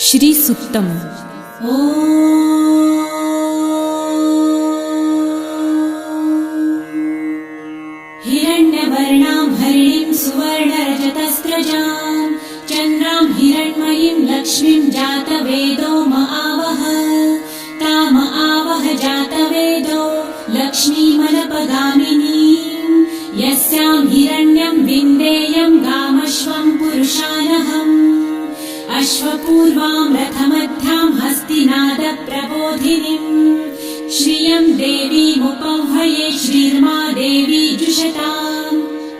श्री सुक्तम। हिरण्यवर्णां हरिणीं सुवर्णरजतस्रजां चन्द्रां हिरण्मयीं लक्ष्मीं जातवेदो महावह ताम आवह जातवेदो लक्ष्मीमनपगामिनीं यस्यां हिरण्यं विन्देयं गामश्वं पुरुषानहम् अश्वपूर्वां रथमध्यां हस्तिनादप्रबोधिनीं श्रियं देवीमुपह्वये श्रीर्मा देवी जुषतां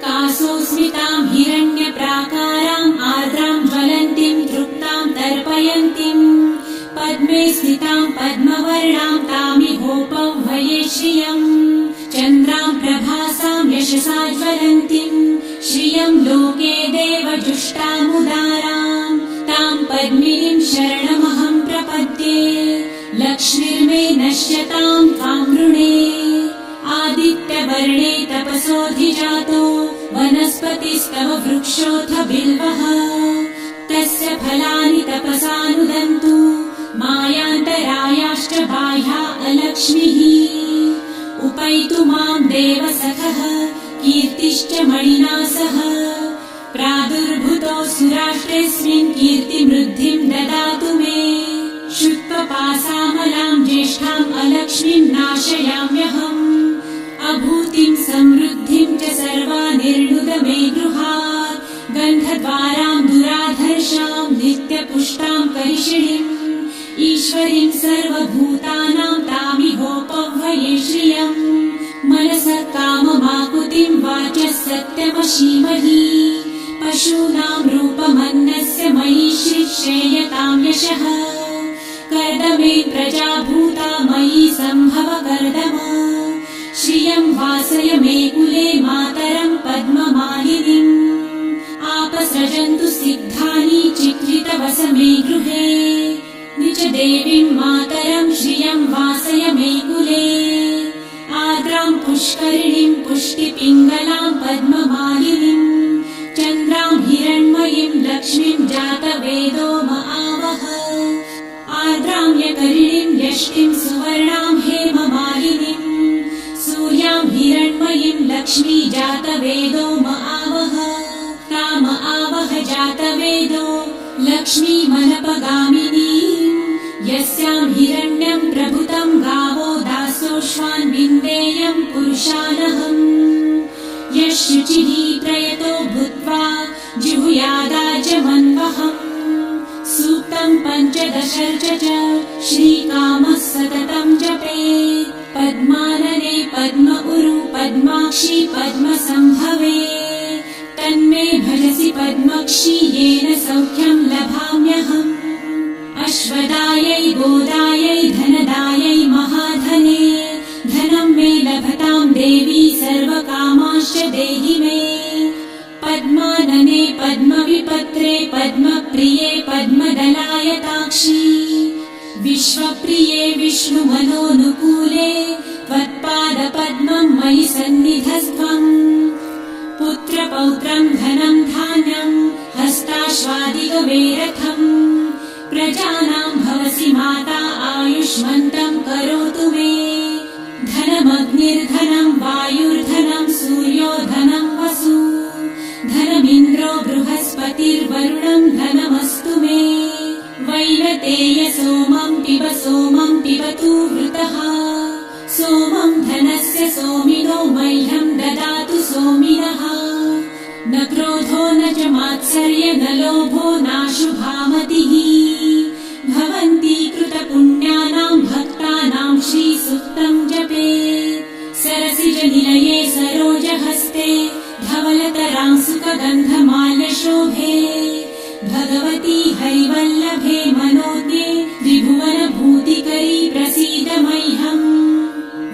कासोस्मितां हिरण्यप्राकाराम् आर्द्रां ज्वलन्तीं तृप्तां तर्पयन्तीं पद्मे स्थितां पद्मवर्णां तामिहोपह्वये श्रियं चन्द्रां प्रभासां यशसा ज्वलन्तीं श्रियं लोके देवजुष्टामुदारां तां पद्मिनीं शरणमहं प्रपद्ये लक्ष्मीर्मे नश्यतां त्वां वृणे आदित्यवर्णे तपसोऽधिजातो वनस्पतिस्तव वृक्षोऽथ बिल्वः तस्य फलानि तपसानुदन्तु मायान्तरायाश्च बाह्या अलक्ष्मीः उपैतु मां देवसखः कीर्तिश्च मणिना सह प्रादुर्भूतो सुराष्ट्रेऽस्मिन् कीर्तिमृद्धिं ददातु मे शुत्वपासामलां ज्येष्ठाम् अलक्ष्मीं नाशयाम्यहम् अभूतिं समृद्धिं च सर्वानिर्णुद मे गृहात् गन्धद्वारां दुराधर्षां नित्यपुष्टां करिषिणीम् ईश्वरीं सर्वभूतानां तामिहोपह्वये श्रियम् मनसः काममाकुतिं वाचः सत्यमशीमहि पशूनां रूपमन्नस्य मयि श्रेयतां यशः कर्दमे प्रजाभूता मयि सम्भव कर्दम श्रियं वासय मे कुले मातरं पद्ममालिनीम् आपसृजन्तु सिद्धानि चित्रितवस मे गृहे निज देवीं मातरं श्रियं वासय मे कुले आर्द्रां पुष्करिणीं पुष्टिपिङ्गलां पद्ममालिनीं चन्द्रां हिरण्मयीं लक्ष्मीं जातवेदो महावह आर्द्रां यकरिणीं यष्टिं सुवर्णां हेममालिनीं सूर्यां हिरण्मयीं लक्ष्मी जातवेदो महावह ताम आवह जातवेदो लक्ष्मीमनपगामिनीं यस्यां हिरण्यं प्रभुतं गावो दासोऽश्वान् विन्देयं पुरुषानहम् यः शुचिः प्रयतो भूत्वा जुहुयादाजमन्वहम् सूक्तं पञ्चदशर्च च श्रीकामः सततं जपेत् पद्मानने पद्म उरु पद्माक्षी पद्मसम्भवे तन्मे भजसि पद्मक्षी येन सौख्यं लभाम्यहम् अश्वदायै गोदायै धनदायै महाधने धनं मे लभतां देवी सर्वकामांश्च देहि मे पद्मानने पद्मविपत्रे पद्मप्रिये पद्मदलायताक्षी विश्वप्रिये विष्णुमनोनुकूले त्वत्पादपद्मं मयि सन्निधस्त्वम् पुत्रपौत्रं धनं धान्यं हस्ताश्वादिगवेरथम् प्रजानां भवसि माता आयुष्मन्तं करोतु मे धनमग्निर्धनं वायुर्धनं सूर्यो धनं वसु धनमिन्द्रो बृहस्पतिर्वरुणं धनमस्तु मे वैनतेय सोमं पिबतु वृतः सोमं धनस्य सोमिनो मह्यं ददातु सोमिनः न क्रोधो न च मात्सर्य न लोभो नाशुभामतिः भवन्ति कृतपुण्यानां भक्तानां श्रीसूक्तं जपेत् सरसिजनिलये सरोजहस्ते धवलतरां सुखगन्धमाल्यशोभे भगवती हरिवल्लभे मनोज्ञे त्रिभुवनभूतिकरी प्रसीद मह्यम्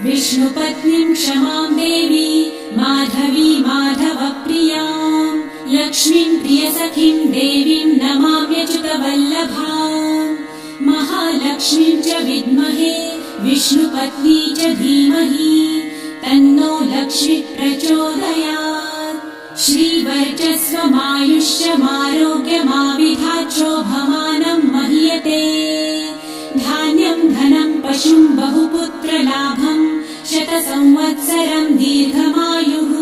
विष्णुपत्नीं क्षमां देवी माधवी माधवप्रियां लक्ष्मीं प्रियसखीं देवीं नमाम्यच्युतवल्लभाम् महालक्ष्मीं च विद्महे विष्णुपत्नी च धीमहि तन्नो लक्ष्मी प्रचोदयात् श्रीवर्चस्वमायुष्यमारोग्यमाविधाच्छोभमानं मह्यम् प्रजायते धान्यं धनं पशुं बहुपुत्रलाभं शतसंवत्सरं दीर्घमायुः